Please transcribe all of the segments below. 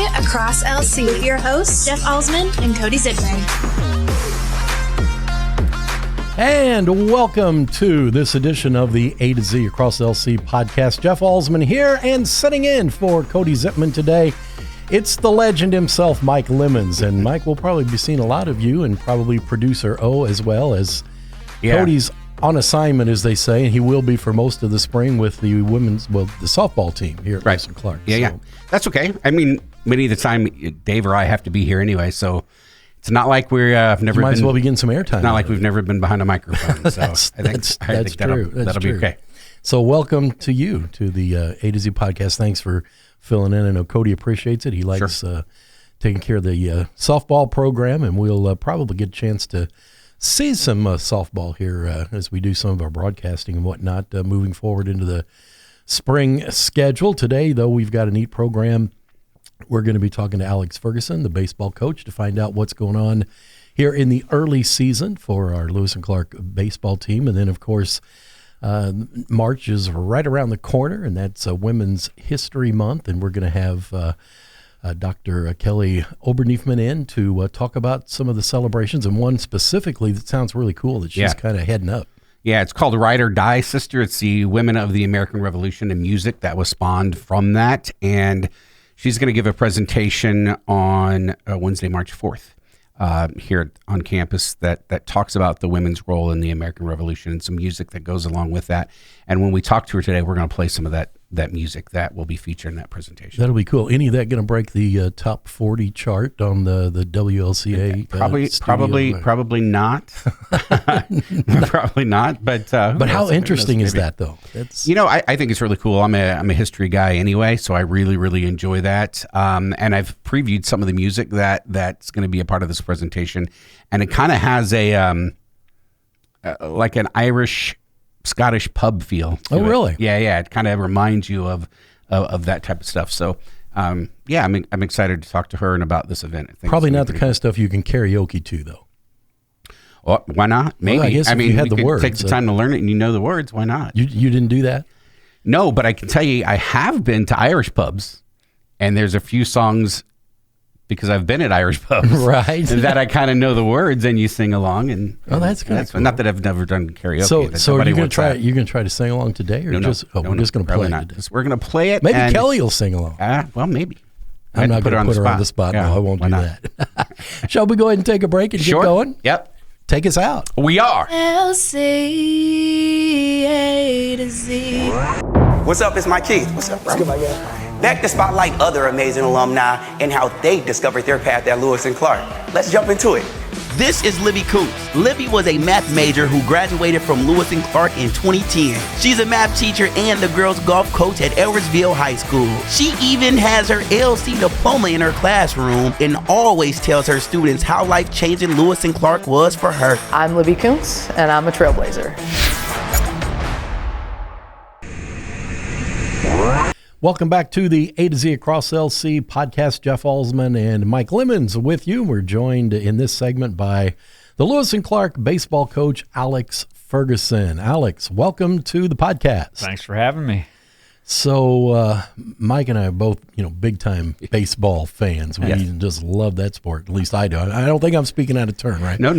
Z Across LC with your hosts, Jeff Alsman and Cody Zitman. And welcome to this edition of the A to Z Across LC podcast. Jeff Alsman here and sitting in for Cody Zitman today. It's the legend himself, Mike Lemons. And Mike will probably be seeing a lot of you and probably producer O as well as Cody's on assignment, as they say, and he will be for most of the spring with the the softball team here at Lewis and Clark. Yeah. That's okay. I mean, many of the time, Dave or I have to be here anyway, so it's not like we're never might as well be getting some airtime. It's not like we've never been behind a microphone. So that's true. That'll be okay. So welcome to you to the A to Z podcast. Thanks for filling in. I know Cody appreciates it. He likes taking care of the softball program, and we'll probably get a chance to see some softball here as we do some of our broadcasting and whatnot moving forward into the spring schedule. Today, though, we've got a neat program. We're going to be talking to Alex Ferguson, the baseball coach, to find out what's going on here in the early season for our Lewis and Clark baseball team. And then, of course, March is right around the corner, and that's Women's History Month. And we're going to have Dr. Kelly Oberniefman in to talk about some of the celebrations, and one specifically that sounds really cool that she's kind of heading up. Yeah, it's called Ride or Die, Sister. It's the Women of the American Revolution and music that was spawned from that. And she's going to give a presentation on Wednesday, March 4th here on campus that talks about the women's role in the American Revolution and some music that goes along with that. And when we talk to her today, we're going to play some of that music that will be featured in that presentation. That'll be cool. Any of that going to break the top 40 chart on the WLCA? Probably not. Probably not. But how interesting is that, though? That's, I think it's really cool. I'm a history guy anyway, so I really, really enjoy that. And I've previewed some of the music that's going to be a part of this presentation, and it kind of has a like an Irish Scottish pub feel. Oh, really? Yeah. It kind of reminds you of that type of stuff. So, I'm excited to talk to her and about this event. I think probably not the kind of stuff you can karaoke to, though. Well, why not? Maybe. Well, I guess if you had the words, take the time to learn it and you know the words. Why not? You didn't do that? No, but I can tell you, I have been to Irish pubs, and there's a few songs because I've been at Irish pubs, right? That I kind of know the words, and you sing along. And that's kind of cool. Not that I've never done karaoke. So are you going to try? You're going to try to sing along today, or we're just going to play it? We're going to play it. Maybe Kelly will sing along. Well, maybe. I'm not going to put her on the spot. Yeah, no, I won't do that. Shall we go ahead and take a break and get going? Yep. Take us out. We are. LC A to Z. What's up? It's Mike Keith. What's up, bro? Let's get back to spotlight other amazing alumni and how they discovered their path at Lewis and Clark. Let's jump into it. This is Libby Coops. Libby was a math major who graduated from Lewis and Clark in 2010. She's a math teacher and the girls golf coach at Edwardsville High School. She even has her LC diploma in her classroom and always tells her students how life-changing Lewis and Clark was for her. I'm Libby Coops, and I'm a trailblazer. Welcome back to the A to Z Across LC podcast. Jeff Alsman and Mike Lemons with you. We're joined in this segment by the Lewis and Clark baseball coach, Alex Ferguson. Alex, welcome to the podcast. Thanks for having me. So Mike and I are both, big time baseball fans. We just love that sport. At least I do. I don't think I'm speaking out of turn, right? No.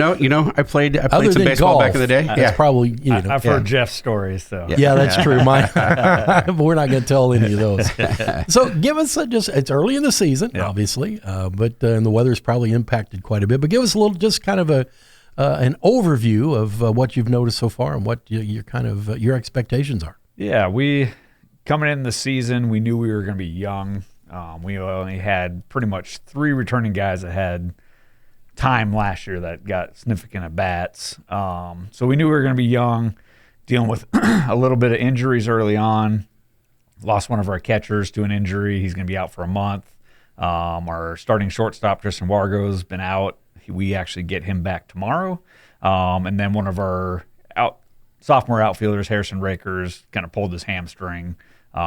I played some baseball back in the day. That's probably I've heard Jeff's stories, so yeah, that's true. But we're not going to tell any of those. So give us it's early in the season, obviously, but and the weather's probably impacted quite a bit. But give us a little, just kind of an overview of what you've noticed so far and what your expectations are. Yeah, coming in the season, we knew we were going to be young. We only had pretty much 3 returning guys that had time last year that got significant at bats. So we knew we were going to be young, dealing with a little bit of injuries early on. Lost one of our catchers to an injury. He's going to be out for a month. Our starting shortstop, Tristan Wargo's been out. We actually get him back tomorrow. And then one of our sophomore outfielders, Harrison Rakers, kind of pulled his hamstring.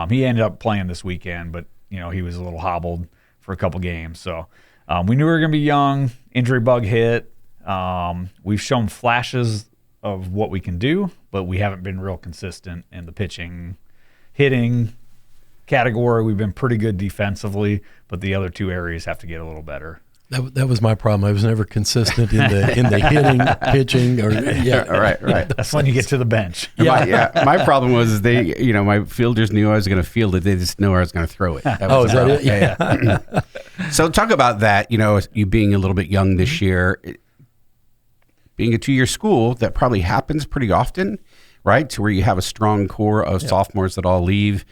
He ended up playing this weekend, but he was a little hobbled for a couple games. So we knew we were going to be young. Injury bug hit. We've shown flashes of what we can do, but we haven't been real consistent in the pitching, hitting, category, we've been pretty good defensively, but the other two areas have to get a little better. That was my problem. I was never consistent in the hitting, pitching, or right. That's when you get to the bench. My problem was my fielders knew I was going to field it. They just knew I was going to throw it. That was is that it? Yeah. So talk about that. You being a little bit young this year, being a 2-year school, that probably happens pretty often, right? To where you have a strong core of sophomores that all leave.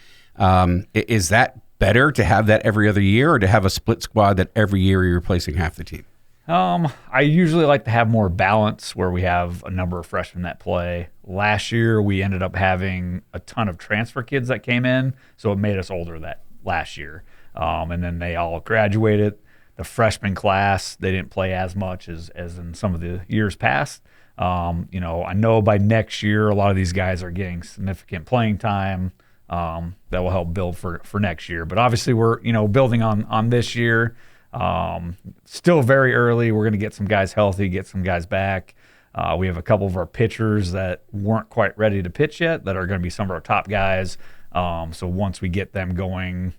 Is that better to have that every other year, or to have a split squad that every year you're replacing half the team? I usually like to have more balance where we have a number of freshmen that play. Last year, we ended up having a ton of transfer kids that came in, so it made us older that last year. And then they all graduated. The freshman class, they didn't play as much as in some of the years past. I know by next year, a lot of these guys are getting significant playing time. That will help build for next year. But obviously we're, building on this year. Still very early. We're going to get some guys healthy, get some guys back. We have a couple of our pitchers that weren't quite ready to pitch yet that are going to be some of our top guys. So once we get them going,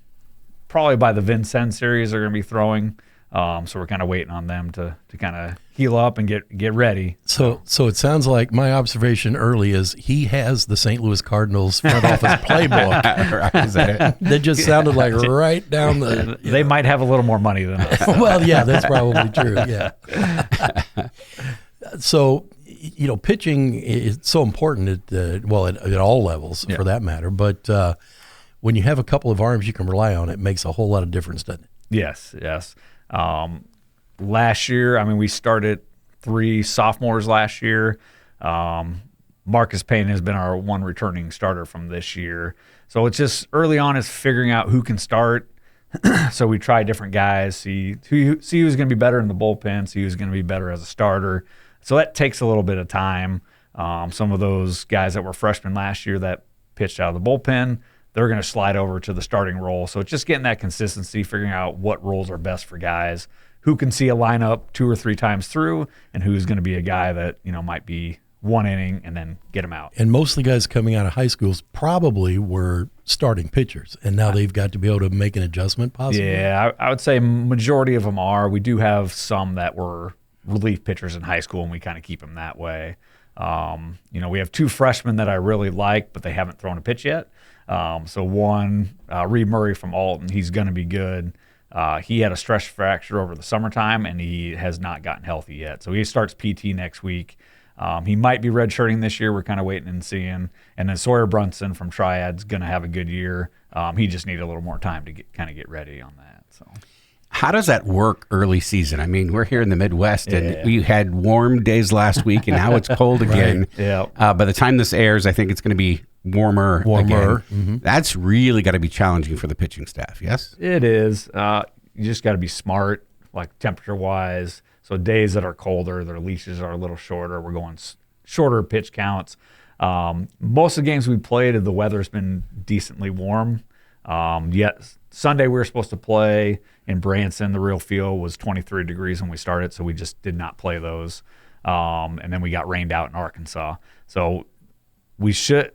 probably by the Vincennes series they're going to be throwing. So we're kind of waiting on them to kind of heal up and get ready. So it sounds like my observation early is he has the St. Louis Cardinals front office playbook. Is that it? That just sounded like right down the. They might have a little more money than us. Well, yeah, that's probably true. Yeah. So, pitching is so important at all levels for that matter. But when you have a couple of arms you can rely on, it makes a whole lot of difference, doesn't it? Yes. Last year, we started 3 sophomores last year. Marcus Payne has been our one returning starter from this year. So it's just early on is figuring out who can start. So we try different guys, see who's going to be better in the bullpen, see who's going to be better as a starter. So that takes a little bit of time. Some of those guys that were freshmen last year that pitched out of the bullpen, they're going to slide over to the starting role. So it's just getting that consistency, figuring out what roles are best for guys, who can see a lineup 2 or 3 times through, and who's going to be a guy that, might be one inning and then get him out. And most of the guys coming out of high schools probably were starting pitchers, and now they've got to be able to make an adjustment possibly. Yeah, I would say majority of them are. We do have some that were relief pitchers in high school, and we kind of keep them that way. We have 2 freshmen that I really like, but they haven't thrown a pitch yet. So one, Reed Murray from Alton, he's going to be good. He had a stress fracture over the summertime, and he has not gotten healthy yet. So he starts PT next week. He might be redshirting this year. We're kind of waiting and seeing. And then Sawyer Brunson from Triad's going to have a good year. He just needed a little more time to get ready on that. So, how does that work early season? We're here in the Midwest, and we had warm days last week, and now it's cold again. Right. Yeah. By the time this airs, I think it's going to be warmer again. Mm-hmm. That's really got to be challenging for the pitching staff, yes? It is. You just got to be smart, like temperature-wise. So days that are colder, their leashes are a little shorter. We're going shorter pitch counts. Most of the games we played, the weather's been decently warm. Yet Sunday we were supposed to play in Branson. The real field was 23 degrees when we started, so we just did not play those. And then we got rained out in Arkansas. So we should,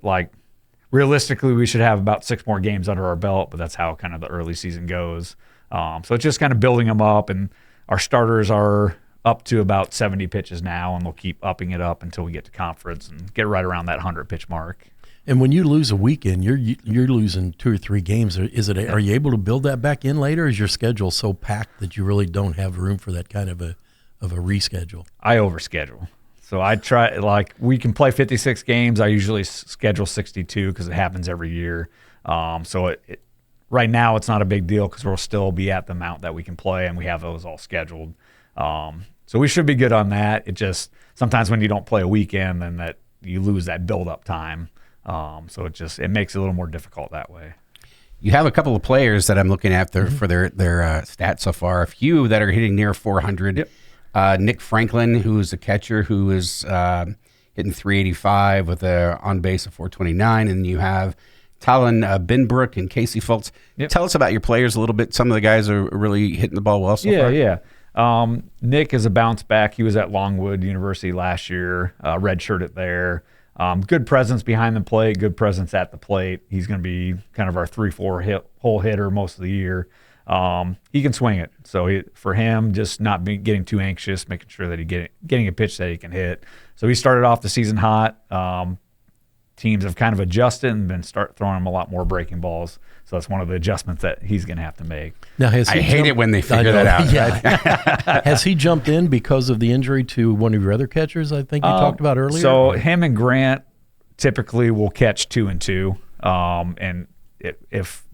realistically, we should have about 6 more games under our belt, but that's how kind of the early season goes. So it's just kind of building them up, and our starters are up to about 70 pitches now, and we'll keep upping it up until we get to conference and get right around that 100 pitch mark. And when you lose a weekend, you're losing 2 or 3 games. Are you able to build that back in later? Or is your schedule so packed that you really don't have room for that kind of a reschedule? I overschedule. So I try, we can play 56 games. I usually schedule 62 because it happens every year. So right now it's not a big deal because we'll still be at the amount that we can play, and we have those all scheduled. So we should be good on that. It just sometimes when you don't play a weekend, then that you lose that build-up time. So it makes it a little more difficult that way. You have a couple of players that I'm looking at for their stats so far. A few that are hitting near 400. Yep. Nick Franklin, who is a catcher, who is hitting 385 with a on base of 429, and you have Talon Binbrook and Casey Fultz. Yep. Tell us about your players a little bit. Some of the guys are really hitting the ball well so far. Yeah. Nick is a bounce back. He was at Longwood University last year, redshirted there. Good presence behind the plate, good presence at the plate. He's going to be kind of our 3-4 hole hitter most of the year. He can swing it. So for him, just not getting too anxious, making sure that getting a pitch that he can hit. So he started off the season hot. Teams have kind of adjusted and been start throwing him a lot more breaking balls. So that's one of the adjustments that he's going to have to make. Now, I hate it when they figure that out. Yeah. Has he jumped in because of the injury to one of your other catchers, I think you talked about earlier? So him and Grant typically will catch 2 and 2. And if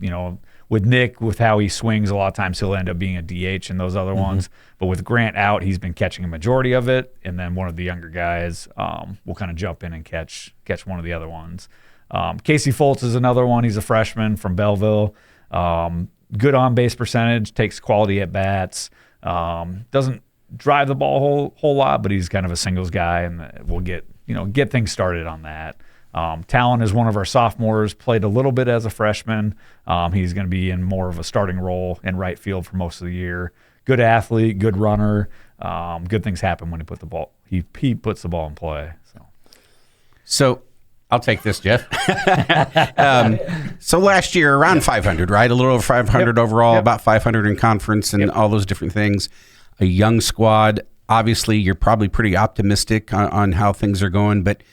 with Nick, with how he swings, a lot of times he'll end up being a DH in those other ones. But with Grant out, he's been catching a majority of it. And then one of the younger guys will kind of jump in and catch one of the other ones. Casey Foltz is another one. He's a freshman from Belleville. Good on-base percentage, takes quality at bats. Doesn't drive the ball a whole lot, but he's kind of a singles guy, and we'll get things started on that. Talon is one of our sophomores, played a little bit as a freshman. He's going to be in more of a starting role in right field for most of the year. Good athlete, good runner. Good things happen when he puts the ball in play. So I'll take this, Jeff. So last year, around 500, right? A little over 500 overall, about 500 in conference and all those different things. A young squad. Obviously, you're probably pretty optimistic on how things are going, but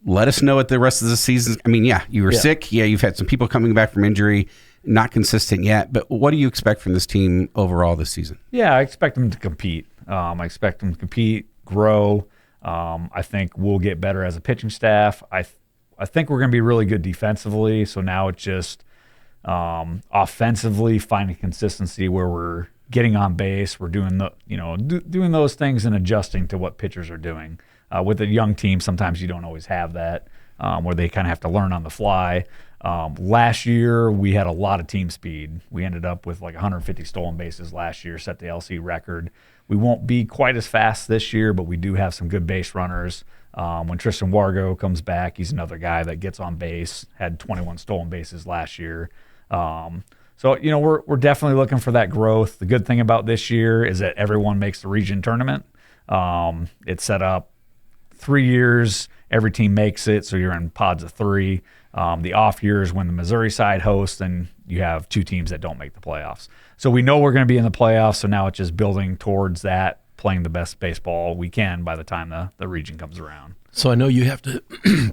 let us know what the rest of the season. I mean, you were sick. Yeah, you've had some people coming back from injury, not consistent yet. But what do you expect from this team overall this season? Yeah, I expect them to compete. I expect them to compete, grow. I think we'll get better as a pitching staff. I think we're going to be really good defensively. So now it's just offensively finding consistency where we're getting on base. We're doing doing those things and adjusting to what pitchers are doing. With a young team, sometimes you don't always have that, where they kind of have to learn on the fly. Last year, we had a lot of team speed. We ended up with like 150 stolen bases last year, set the LC record. We won't be quite as fast this year, but we do have some good base runners. When Tristan Wargo comes back, he's another guy that gets on base, had 21 stolen bases last year. So we're definitely looking for that growth. The good thing about this year is that everyone makes the region tournament. It's set up 3 years, every team makes it, so you're in pods of 3. The off years when the Missouri side hosts, then you have 2 teams that don't make the playoffs. So we know we're going to be in the playoffs, so now it's just building towards that, playing the best baseball we can by the time the region comes around. So I know you have to,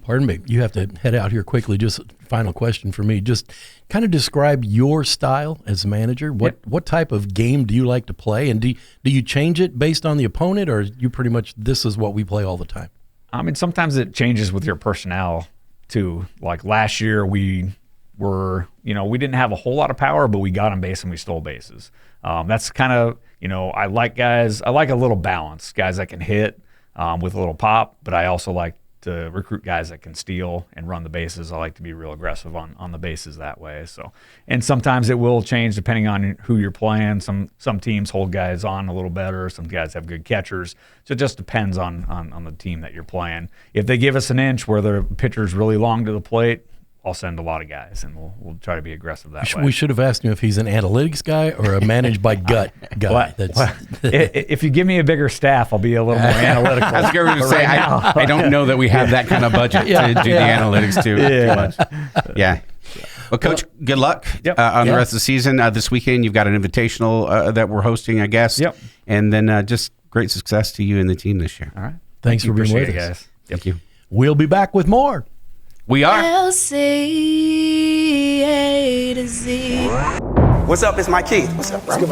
pardon me, you have to head out here quickly. Just a final question for me. Just kind of describe your style as a manager. What type of game do you like to play? And do you change it based on the opponent, or you pretty much, this is what we play all the time? I mean, sometimes it changes with your personnel too. Like last year, we didn't have a whole lot of power, but we got on base and we stole bases. That's kind of, I like a little balance, guys that can hit with a little pop, but I also like to recruit guys that can steal and run the bases. I like to be real aggressive on the bases that way. So, and sometimes it will change depending on who you're playing. Some teams hold guys on a little better. Some guys have good catchers. So it just depends on the team that you're playing. If they give us an inch where the pitcher's really long to the plate, I'll send a lot of guys, and we'll try to be aggressive that way. We should have asked him if he's an analytics guy or a managed by gut guy. If you give me a bigger staff, I'll be a little more analytical. I was going to say, I don't know that we have that kind of budget to do the analytics too much. Yeah. Well, Coach, good luck on the rest of the season. This weekend, you've got an invitational that we're hosting, I guess. Yep. And then just great success to you and the team this year. All right. Thanks for being with us, guys. Thank you. We'll be back with more. We are. LC A to Z. What's up? It's Mike Keith. What's up, bro?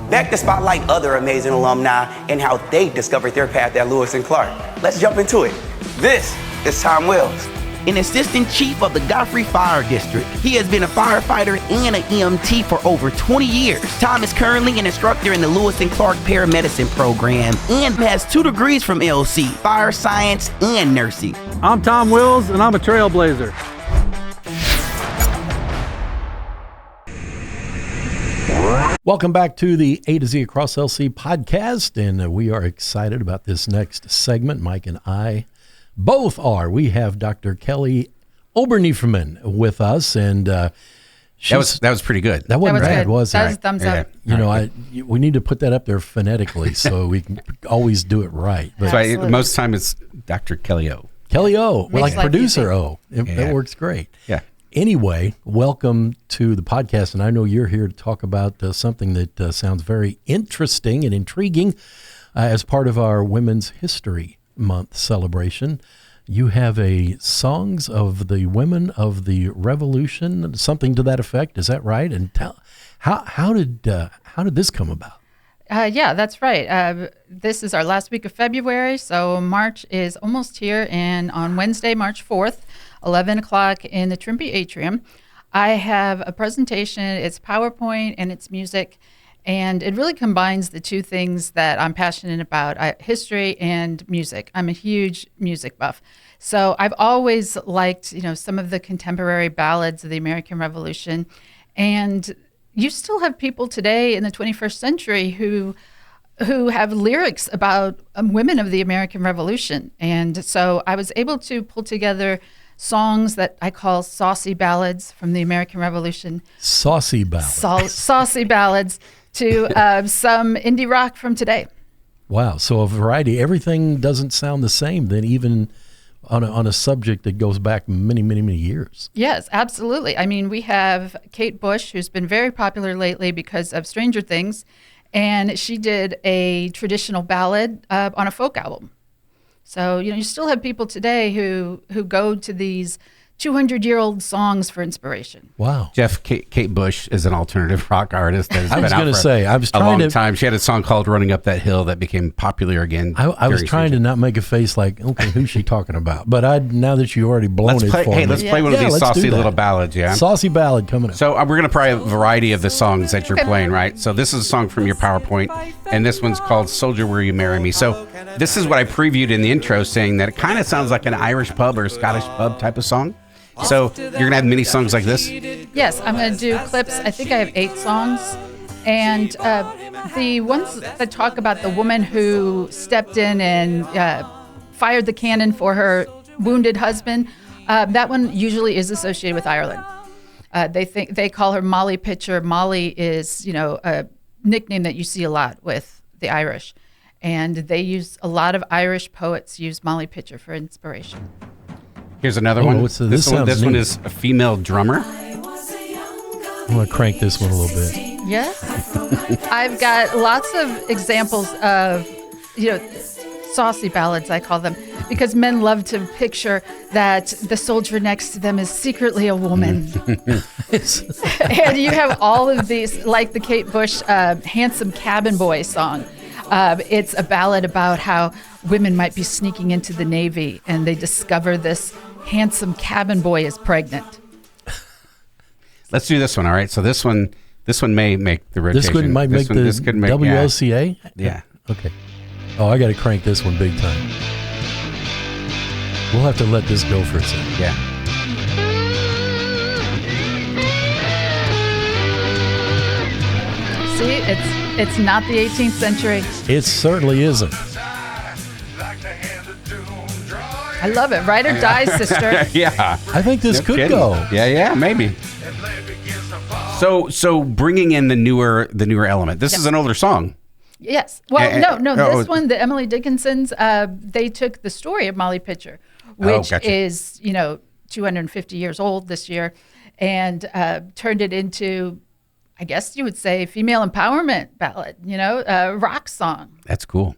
Back to spotlight other amazing alumni and how they discovered their path at Lewis and Clark. Let's jump into it. This is Tom Wells, an assistant chief of the Godfrey Fire District. He has been a firefighter and an EMT for over 20 years. Tom is currently an instructor in the Lewis and Clark Paramedicine program and has 2 degrees from LC, fire science and nursing. I'm Tom Wills, and I'm a trailblazer. Welcome back to the A to Z Across LC podcast, and we are excited about this next segment. Mike and I both are. We have Dr. Kelly Obernieferman with us, and that was pretty good. That wasn't bad, good. was it? That was a thumbs up. We need to put that up there phonetically so we can always do it right. But so most of the time it's Dr. Kelly O. Kelly O, Makes like life producer easy. O. That works great. Yeah. Anyway, welcome to the podcast, and I know you're here to talk about something that sounds very interesting and intriguing as part of our Women's History Month celebration. You have a Songs of the Women of the Revolution, something to that effect. Is that right? And how did this come about? Yeah, that's right. This is our last week of February, so March is almost here. And on Wednesday, March 4th, 11 o'clock in the Trimpe Atrium, I have a presentation. It's PowerPoint and it's music, and it really combines the two things that I'm passionate about, history and music. I'm a huge music buff. So I've always liked, some of the contemporary ballads of the American Revolution. And you still have people today in the 21st century who have lyrics about women of the American Revolution. And so I was able to pull together songs that I call saucy ballads from the American Revolution. Saucy ballads. Saucy ballads to some indie rock from today. Wow. So a variety. Everything doesn't sound the same then, even on a subject that goes back many, many, many years. Yes, absolutely. I mean, we have Kate Bush, who's been very popular lately because of Stranger Things, and she did a traditional ballad on a folk album. So, you still have people today who go to these 200-year-old songs for inspiration. Wow. Jeff, Kate Bush is an alternative rock artist that has I been was out going to for say, I was a trying long to time. She had a song called Running Up That Hill that became popular again. I was trying to not make a face like, okay, who's she talking about? But now that you already blown let's it play, for hey, me. let's play one of Yeah, these let's do saucy that. little ballads, yeah? Saucy ballad coming up. So we're going to play a variety of the songs that you're playing, right? So this is a song from your PowerPoint, and this one's called Soldier Will You Marry Me? So this is what I previewed in the intro, saying that it kind of sounds like an Irish pub or Scottish pub type of song. So you're going to have mini songs like this? Yes, I'm going to do clips. I think I have 8 songs. And the ones that talk about the woman who stepped in and fired the cannon for her wounded husband, that one usually is associated with Ireland. They call her Molly Pitcher. Molly is, a nickname that you see a lot with the Irish. And they use a lot of Irish poets use Molly Pitcher for inspiration. Here's another one. This This one neat. is a female drummer. I'm going to crank this one a little bit. Yes. I've got lots of examples of, saucy ballads, I call them, because men love to picture that the soldier next to them is secretly a woman. And you have all of these, like the Kate Bush Handsome Cabin Boy song. It's a ballad about how women might be sneaking into the Navy and they discover this handsome cabin boy is pregnant. Let's do this one, all right? So this one may make the rotation. Might make the WLCA? Yeah. Okay. Oh, I got to crank this one big time. We'll have to let this go for a second. Yeah. See, it's not the 18th century. It certainly isn't. I love it. Ride or die, sister. Yeah. I think this No could kidding. go. Yeah, maybe. So bringing in the newer element. This is an older song. Yes. Well, no. oh, This one, the Emily Dickinsons, they took the story of Molly Pitcher, which gotcha. is, 250 years old this year, and turned it into, I guess you would say, female empowerment ballad, a rock song. That's cool.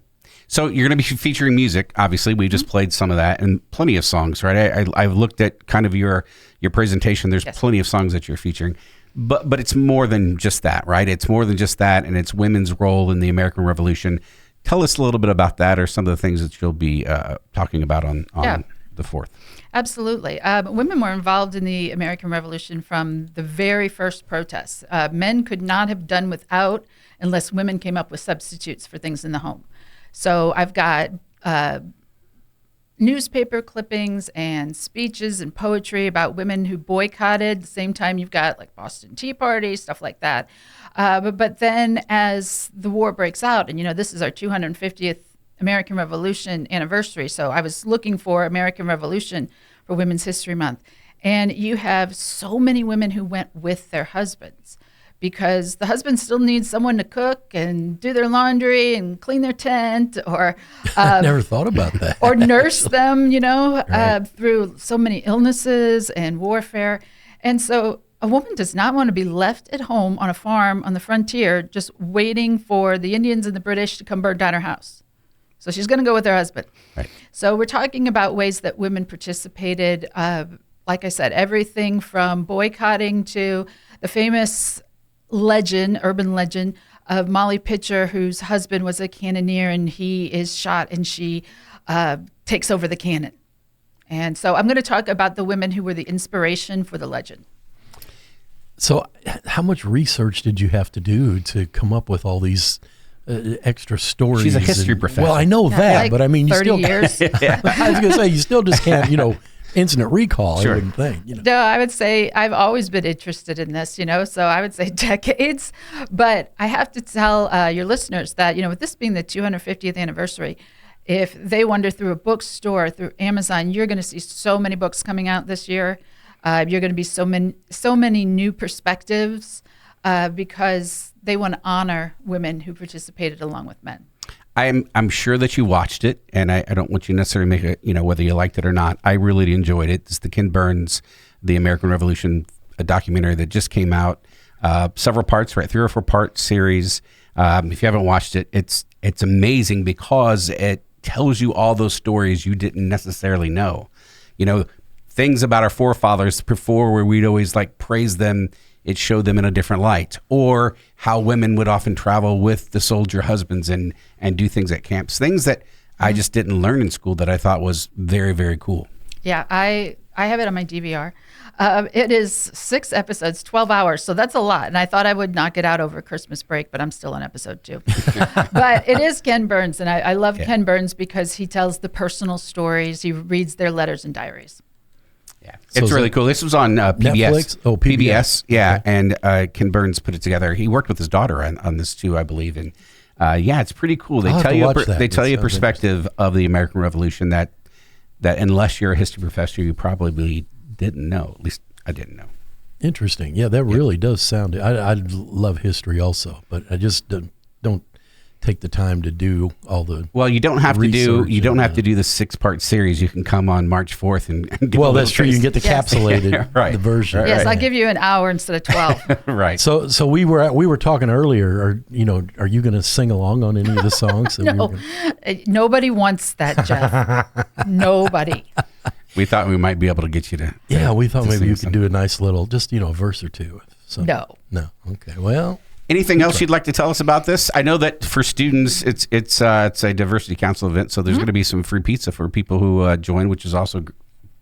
So you're going to be featuring music. Obviously, we just played some of that and plenty of songs, right? I've looked at kind of your presentation. There's plenty of songs that you're featuring. But it's more than just that, right? It's more than just that, and it's women's role in the American Revolution. Tell us a little bit about that, or some of the things that you'll be talking about on the 4th. Absolutely. Women were involved in the American Revolution from the very first protests. Men could not have done without unless women came up with substitutes for things in the home. So I've got newspaper clippings and speeches and poetry about women who boycotted. At the same time, you've got like Boston Tea Party, stuff like that. But then as the war breaks out, and this is our 250th American Revolution anniversary, so I was looking for American Revolution for Women's History Month. And you have so many women who went with their husbands because the husband still needs someone to cook and do their laundry and clean their tent, or I never thought about that. or nurse them, Right. through so many illnesses and warfare. And so a woman does not want to be left at home on a farm on the frontier just waiting for the Indians and the British to come burn down her house. So she's going to go with her husband. Right. So we're talking about ways that women participated. Like I said, everything from boycotting to the famous urban legend of Molly Pitcher, whose husband was a cannoneer and he is shot and she takes over the cannon. And so I'm going to talk about the women who were the inspiration for the legend. So how much research did you have to do to come up with all these extra stories? She's a history professor. Well, I know that, like but I mean, you 30 still. years. I was going to say, you still just can't, instant recall. Sure. I wouldn't think. No, I would say I've always been interested in this, so I would say decades. But I have to tell your listeners that, with this being the 250th anniversary, if they wander through a bookstore, through Amazon, you're going to see so many books coming out this year. You're going to be so many new perspectives because they want to honor women who participated along with men. I'm sure that you watched it, and I don't want you to necessarily make it, whether you liked it or not. I really enjoyed it. It's the Ken Burns, The American Revolution, a documentary that just came out. Several parts, right? 3 or 4 part series. If you haven't watched it, it's amazing because it tells you all those stories you didn't necessarily know. Things about our forefathers before where we'd always praise them. It showed them in a different light, or how women would often travel with the soldier husbands and do things at camps, things that I just didn't learn in school that I thought was very, very cool. Yeah, I have it on my DVR. It is 6 episodes, 12 hours, so that's a lot. And I thought I would knock it out over Christmas break, but I'm still on episode 2. But it is Ken Burns, and I love Ken Burns because he tells the personal stories. He reads their letters and diaries. Yeah, it's really cool. This was on PBS. Netflix? Oh, PBS. Yeah, okay. And Ken Burns put it together. He worked with his daughter on this too, I believe. And it's pretty cool. They tell you a perspective of the American Revolution that unless you're a history professor, you probably didn't know. At least I didn't know. Interesting. Yeah, that really does sound. I love history also, but I just don't take the time to do all the. Well, you don't have to do the 6-part series. You can come on March 4th and get that's true. You can get the capsulated right. version. Right, yes, right. I'll give you an hour instead of 12. Right. So we were talking earlier. Are you going to sing along on any of the songs? No, nobody wants that, Jeff. Nobody. We thought we might be able to get you to. Yeah, we thought maybe you could something. do a nice little, just a verse or two. No. Okay. Well. Anything else you'd like to tell us about this? I know that for students, it's a diversity council event, so there's going to be some free pizza for people who join, which is also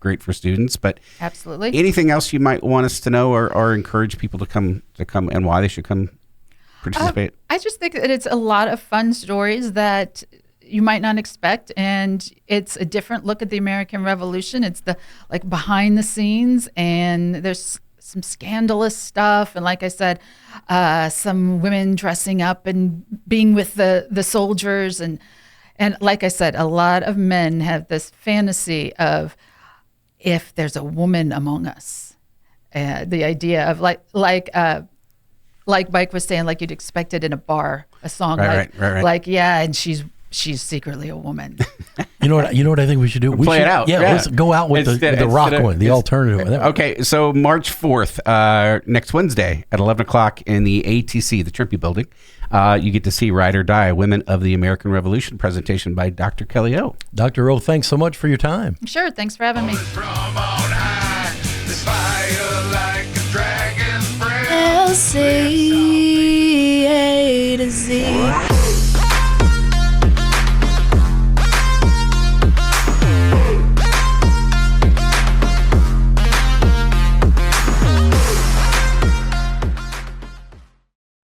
great for students. But absolutely, anything else you might want us to know or encourage people to come and why they should come participate? I just think that it's a lot of fun stories that you might not expect, and it's a different look at the American Revolution. It's the behind the scenes, and there's some scandalous stuff, and like I said, some women dressing up and being with the soldiers, and like I said, a lot of men have this fantasy of if there's a woman among us, the idea of like Mike was saying, like you'd expect it in a bar, a song right. And she's secretly a woman. You know what I think we should do? Play it out. Yeah, let's go out with the rock one, the alternative one. Okay, so March 4th, next Wednesday at 11 o'clock in the ATC, the Trimpe Building, you get to see Ride or Die, Women of the American Revolution presentation by Dr. Kelly O. Dr. O, thanks so much for your time. Sure, thanks for having me. Elsie.